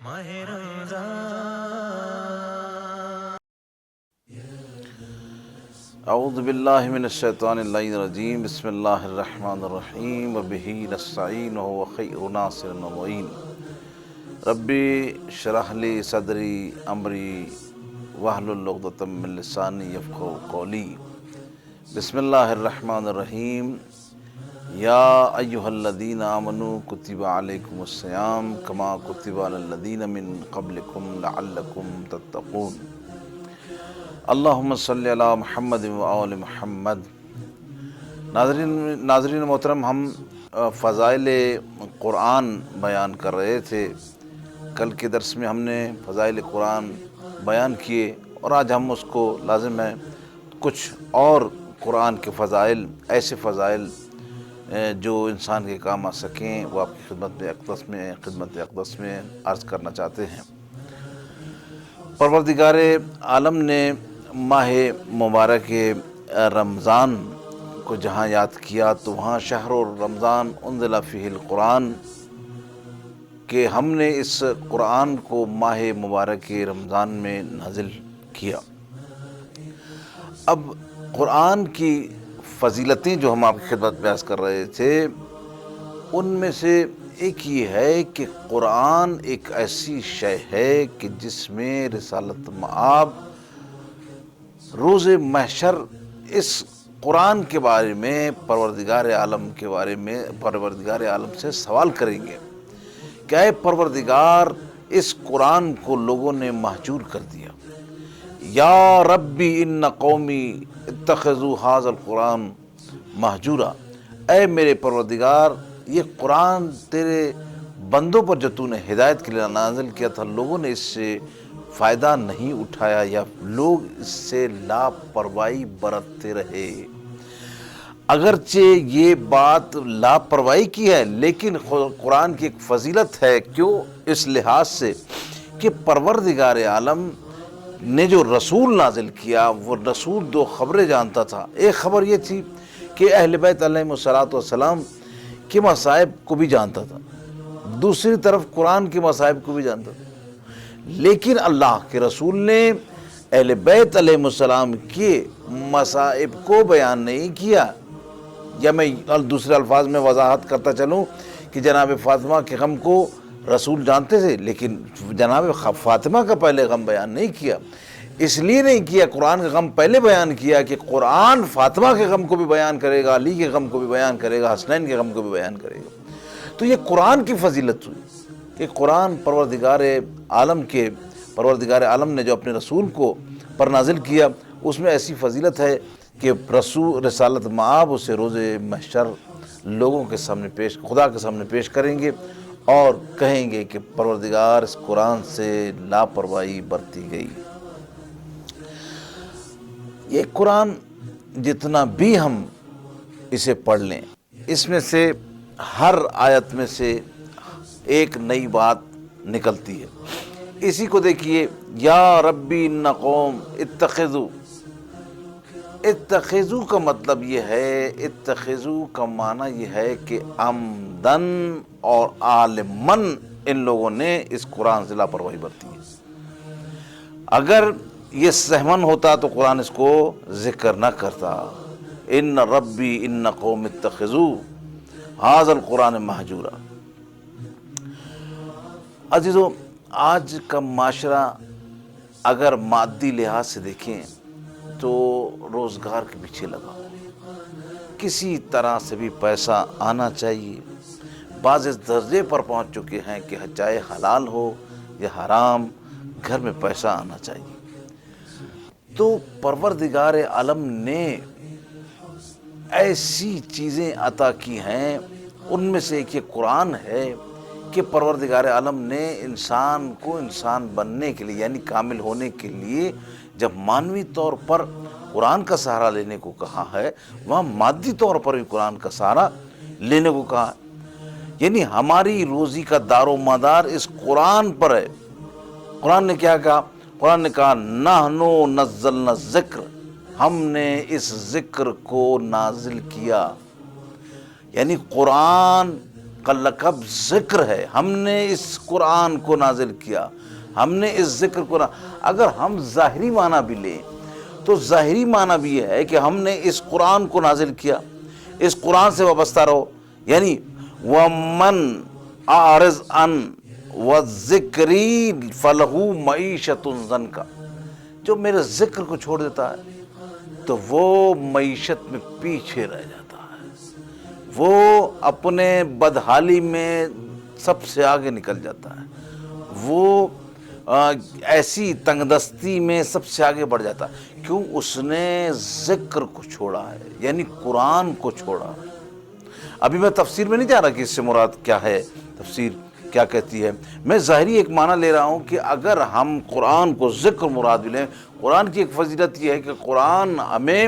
ماہ رمضان۔ اعوذ باللہ من الشیطان اللعین الرجیم، بسم اللہ الرحمن الرحیم، وبہ نستعین وہو خیر ناصر و معین۔ ربی اشرح لی صدری امری واحلل عقدۃ من لسانی یفقہوا قولی۔ بسم اللہ الرحمن الرحیم، یا ایہا الذین آمنوا کتب علیکم الصیام کما کتب علی الذین من قبلکم لعلکم تتقون۔ اللہم صلی علی محمد و آل محمد۔ ناظرین محترم، ہم فضائل قرآن بیان کر رہے تھے۔ کل کے درس میں ہم نے فضائل قرآن بیان کیے اور آج ہم اس کو لازم ہے کچھ اور قرآن کے فضائل، ایسے فضائل جو انسان کے کام آ سکیں، وہ آپ کی خدمت اقدس میں عرض کرنا چاہتے ہیں۔ پروردگار عالم نے ماہ مبارک رمضان کو جہاں یاد کیا تو وہاں شہر رمضان انزل فیہ القرآن، کہ ہم نے اس قرآن کو ماہ مبارک رمضان میں نازل کیا۔ اب قرآن کی فضیلتیں جو ہم آپ کی خدمت میں عرض کر رہے تھے، ان میں سے ایک یہ ہے کہ قرآن ایک ایسی شے ہے کہ جس میں رسالت مآب روز محشر اس قرآن کے بارے میں پروردگار عالم سے سوال کریں گے کہ اے پروردگار، اس قرآن کو لوگوں نے مہجور کر دیا۔ یا ربی ان قومی اتخذوا ھذا القرآن مہجورا، اے میرے پروردگار، یہ قرآن تیرے بندوں پر جو تو نے ہدایت کے لیے نازل کیا تھا، لوگوں نے اس سے فائدہ نہیں اٹھایا یا لوگ اس سے لاپرواہی برتتے رہے۔ اگرچہ یہ بات لاپرواہی کی ہے، لیکن قرآن کی ایک فضیلت ہے۔ کیوں؟ اس لحاظ سے کہ پروردگار عالم نے جو رسول نازل کیا، وہ رسول دو خبریں جانتا تھا۔ ایک خبر یہ تھی کہ اہل بیت علیہم السلام کے مصائب کو بھی جانتا تھا، دوسری طرف قرآن کے مصائب کو بھی جانتا تھا، لیکن اللہ کے رسول نے اہل بیت علیہ السلام کے مصائب کو بیان نہیں کیا۔ یا میں دوسرے الفاظ میں وضاحت کرتا چلوں کہ جناب فاطمہ کے غم کو رسول جانتے تھے، لیکن جناب فاطمہ کا پہلے غم بیان نہیں کیا۔ اس لیے نہیں کیا، قرآن کا غم پہلے بیان کیا کہ قرآن فاطمہ کے غم کو بھی بیان کرے گا، علی کے غم کو بھی بیان کرے گا، حسنین کے غم کو بھی بیان کرے گا۔ تو یہ قرآن کی فضیلت ہوئی کہ قرآن پروردگار عالم نے جو اپنے رسول کو پر نازل کیا، اس میں ایسی فضیلت ہے کہ رسالت مآب اسے روز محشر لوگوں کے سامنے خدا کے سامنے پیش کریں گے اور کہیں گے کہ پروردگار، اس قرآن سے لاپرواہی برتی گئی۔ یہ قرآن جتنا بھی ہم اسے پڑھ لیں، اس میں سے ہر آیت میں سے ایک نئی بات نکلتی ہے۔ اسی کو دیکھیے، یا ربی ان قوم اتخذو کا مطلب یہ ہے، اتخذو کا معنی یہ ہے کہ عمدن اور عالمن ان لوگوں نے اس قرآن سے لاپرواہی برتی ہے۔ اگر یہ سہون ہوتا تو قرآن اس کو ذکر نہ کرتا۔ ان ربی ان قوم اتخذوا ھذا القرآن مہجورا۔ عزیزو، آج کا معاشرہ اگر مادی لحاظ سے دیکھیں تو روزگار کے پیچھے لگا ہوا ہے، کسی طرح سے بھی پیسہ آنا چاہیے۔ بعض اس درجے پر پہنچ چکے ہیں کہ چاہے حلال ہو یا حرام، گھر میں پیسہ آنا چاہیے۔ تو پروردگار عالم نے ایسی چیزیں عطا کی ہیں، ان میں سے ایک یہ قرآن ہے کہ پروردگار عالم نے انسان کو انسان بننے کے لیے، یعنی کامل ہونے کے لیے، جب مانوی طور پر قرآن کا سہارا لینے کو کہا ہے، وہاں مادی طور پر بھی قرآن کا سہارا لینے کو کہا ہے۔ یعنی ہماری روزی کا دار و مدار اس قرآن پر ہے۔ قرآن نے کیا کہا؟ قرآن نے کہا نحنو نزلنا الذکر، ہم نے اس ذکر کو نازل کیا۔ یعنی قرآن لقب ذکر ہے، ہم نے اس قرآن کو نازل کیا، ہم نے اس ذکر کو اگر ہم ظاہری معنی بھی لیں تو ظاہری معنی بھی یہ ہے کہ ہم نے اس قرآن کو نازل کیا، اس قرآن سے وابستہ رہو، یعنی وَمَنْ أَعْرِضْ عَنْ وَالذِّكْرِ فَلَهُ مَعِيشَةٌ ضَنْكَ، جو میرے ذکر کو چھوڑ دیتا ہے تو وہ معیشت میں پیچھے رہ جاتا ہے، وہ اپنے بدحالی میں سب سے آگے نکل جاتا ہے، وہ ایسی تنگ دستی میں سب سے آگے بڑھ جاتا ہے، کیوں؟ اس نے ذکر کو چھوڑا ہے، یعنی قرآن کو چھوڑا ہے۔ ابھی میں تفسیر میں نہیں جا رہا کہ اس سے مراد کیا ہے، تفسیر کیا کہتی ہے، میں ظاہری ایک معنی لے رہا ہوں کہ اگر ہم قرآن کو ذکر مراد بھی لیں، قرآن کی ایک فضیلت یہ ہے کہ قرآن ہمیں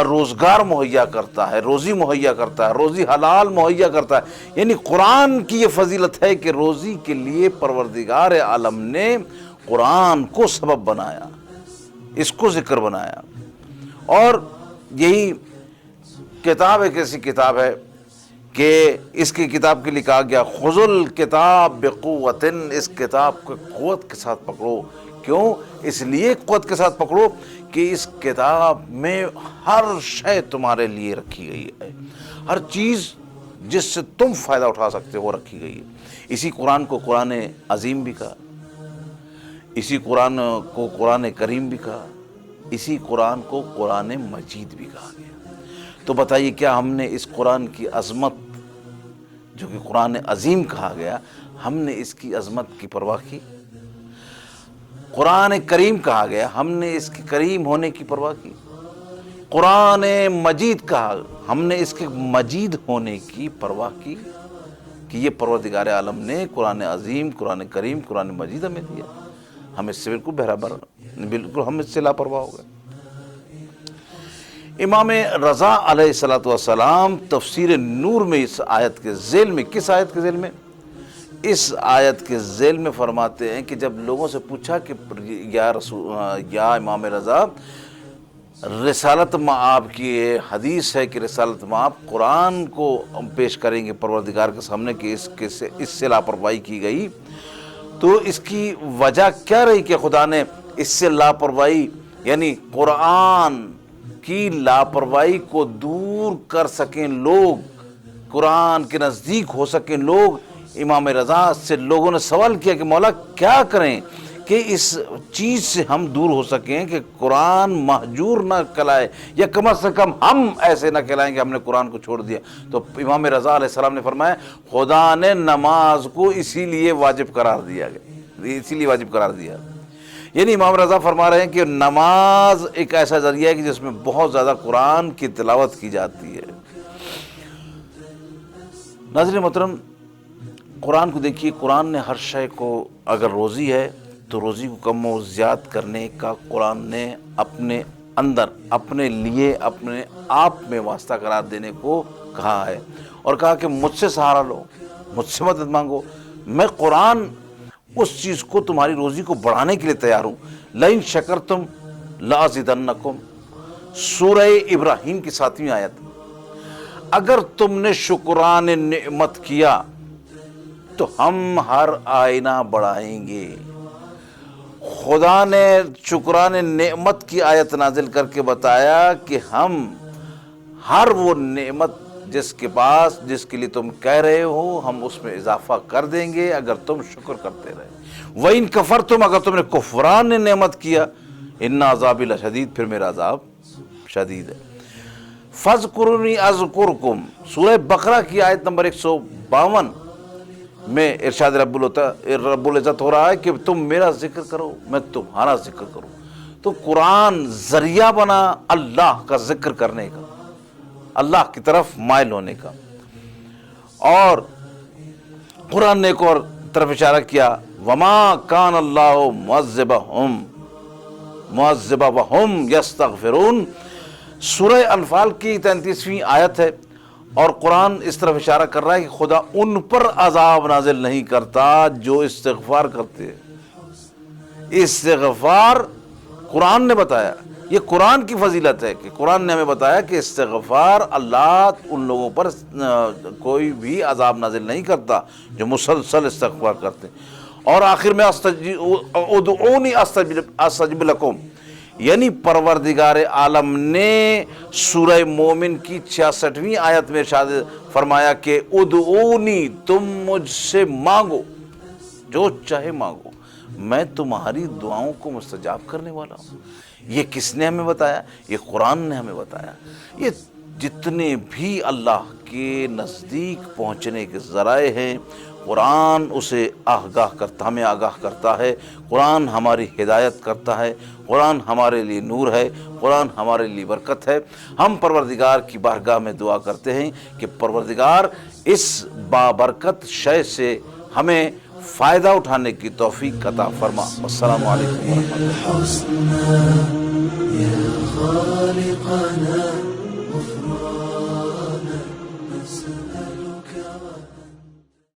روزگار مہیا کرتا ہے، روزی مہیا کرتا ہے، روزی حلال مہیا کرتا ہے، یعنی قرآن کی یہ فضیلت ہے کہ روزی کے لیے پروردگار عالم نے قرآن کو سبب بنایا، اس کو ذکر بنایا۔ اور یہی کتاب ایک ایسی کتاب ہے کہ اس کی کتاب کے لیے کہا گیا خذ الکتاب بقوت، اس کتاب کو قوت کے ساتھ پکڑو، کیوں؟ اس لیے قوت کے ساتھ پکڑو کہ اس کتاب میں ہر شے تمہارے لیے رکھی گئی ہے، ہر چیز جس سے تم فائدہ اٹھا سکتے ہو رکھی گئی ہے۔ اسی قرآن کو قرآن عظیم بھی کہا، اسی قرآن کو قرآن کریم بھی کہا، اسی قرآن کو قرآن مجید بھی کہا گیا۔ تو بتائیے کیا ہم نے اس قرآن کی عظمت جو کہ قرآن عظیم کہا گیا، ہم نے اس کی عظمت کی پرواہ کی؟ قرآن کریم کہا گیا، ہم نے اس کے کریم ہونے کی پرواہ کی؟ قرآن مجید کہا، ہم نے اس کے مجید ہونے کی پرواہ کی کہ یہ پروردگار عالم نے قرآن عظیم، قرآن کریم، قرآن مجید ہمیں دیا، ہم اس سے بالکل بہرابر، بالکل ہم اس سے لاپرواہ ہو گئے۔ امام رضا علیہ السلام تفسیر نور میں اس آیت کے ذیل میں، کس آیت کے ذیل میں؟ اس آیت کے ذیل میں فرماتے ہیں کہ جب لوگوں سے پوچھا کہ یا امام رضا، رسالت مآب کی حدیث ہے کہ رسالت مآب قرآن کو پیش کریں گے پروردگار کے سامنے کہ اس سے لاپرواہی کی گئی، تو اس کی وجہ کیا رہی کہ خدا نے اس سے لاپرواہی، یعنی قرآن کی لاپرواہی کو دور کر سکیں لوگ، قرآن کے نزدیک ہو سکیں لوگ۔ امام رضا سے لوگوں نے سوال کیا کہ مولا کیا کریں کہ اس چیز سے ہم دور ہو سکیں کہ قرآن مہجور نہ کہلائے، یا کم از کم ہم ایسے نہ کہلائیں کہ ہم نے قرآن کو چھوڑ دیا۔ تو امام رضا علیہ السلام نے فرمایا خدا نے نماز کو اسی لیے واجب قرار دیا گیا، اسی لیے واجب قرار دیا، یعنی امام رضا فرما رہے ہیں کہ نماز ایک ایسا ذریعہ ہے کہ جس میں بہت زیادہ قرآن کی تلاوت کی جاتی ہے۔ ناظرین محترم، قرآن کو دیکھیے، قرآن نے ہر شے کو، اگر روزی ہے تو روزی کو کم و زیادہ کرنے کا قرآن نے اپنے اندر، اپنے لیے، اپنے آپ میں واسطہ قرار دینے کو کہا ہے، اور کہا کہ مجھ سے سہارا لو، مجھ سے مدد مانگو، میں قرآن اس چیز کو تمہاری روزی کو بڑھانے کے لیے تیار ہوں۔ لئن شکرتم لازیدنکم، سورہ ابراہیم کی 7ویں آیت، اگر تم نے شکران نعمت کیا تو ہم ہر آئینہ بڑھائیں گے۔ خدا نے شکران نعمت کی آیت نازل کر کے بتایا کہ ہم ہر وہ نعمت جس کے پاس، جس کے لیے تم کہہ رہے ہو، ہم اس میں اضافہ کر دیں گے اگر تم شکر کرتے رہے۔ وَإِن كَفَرْتُمْ، اگر تم نے کفران نعمت کیا، إِنَّ عَذَابِي لَشَدِيدٌ، پھر میرا عذاب شدید ہے۔ فَاذْكُرُونِي أَذْكُرْكُمْ، سورہ بقرہ کی آیت نمبر 152 میں ارشاد رب العزت ہو رہا ہے کہ تم میرا ذکر کرو، میں تمہارا ذکر کروں۔ تو قرآن ذریعہ بنا اللہ کا ذکر کرنے کا، اللہ کی طرف مائل ہونے کا۔ اور قرآن نے ایک اور طرف اشارہ کیا، وَمَا كَانَ اللَّهُ مُعَذِّبَهُمْ وَهُمْ يَسْتَغْفِرُونَ، سورہ انفال کی 33ویں آیت ہے، اور قرآن اس طرف اشارہ کر رہا ہے کہ خدا ان پر عذاب نازل نہیں کرتا جو استغفار کرتے ہیں۔ استغفار قرآن نے بتایا یہ قرآن کی فضیلت ہے کہ قرآن نے ہمیں بتایا کہ استغفار اللہ ان لوگوں پر کوئی بھی عذاب نازل نہیں کرتا جو مسلسل استغفار کرتے ہیں۔ اور آخر میں ادعونی استجب لکم، یعنی پروردگار عالم نے سورہ مومن کی 66ویں آیت میں ارشاد فرمایا کہ ادعونی، تم مجھ سے مانگو جو چاہے مانگو، میں تمہاری دعاؤں کو مستجاب کرنے والا ہوں۔ یہ کس نے ہمیں بتایا؟ یہ قرآن نے ہمیں بتایا۔ یہ جتنے بھی اللہ کے نزدیک پہنچنے کے ذرائع ہیں، قرآن اسے ہمیں آگاہ کرتا ہے، قرآن ہماری ہدایت کرتا ہے، قرآن ہمارے لیے نور ہے، قرآن ہمارے لیے برکت ہے۔ ہم پروردگار کی بارگاہ میں دعا کرتے ہیں کہ پروردگار اس بابرکت شے سے ہمیں فائدہ اٹھانے کی توفیق عطا فرما۔ السلام علیکم ورحمۃ اللہ۔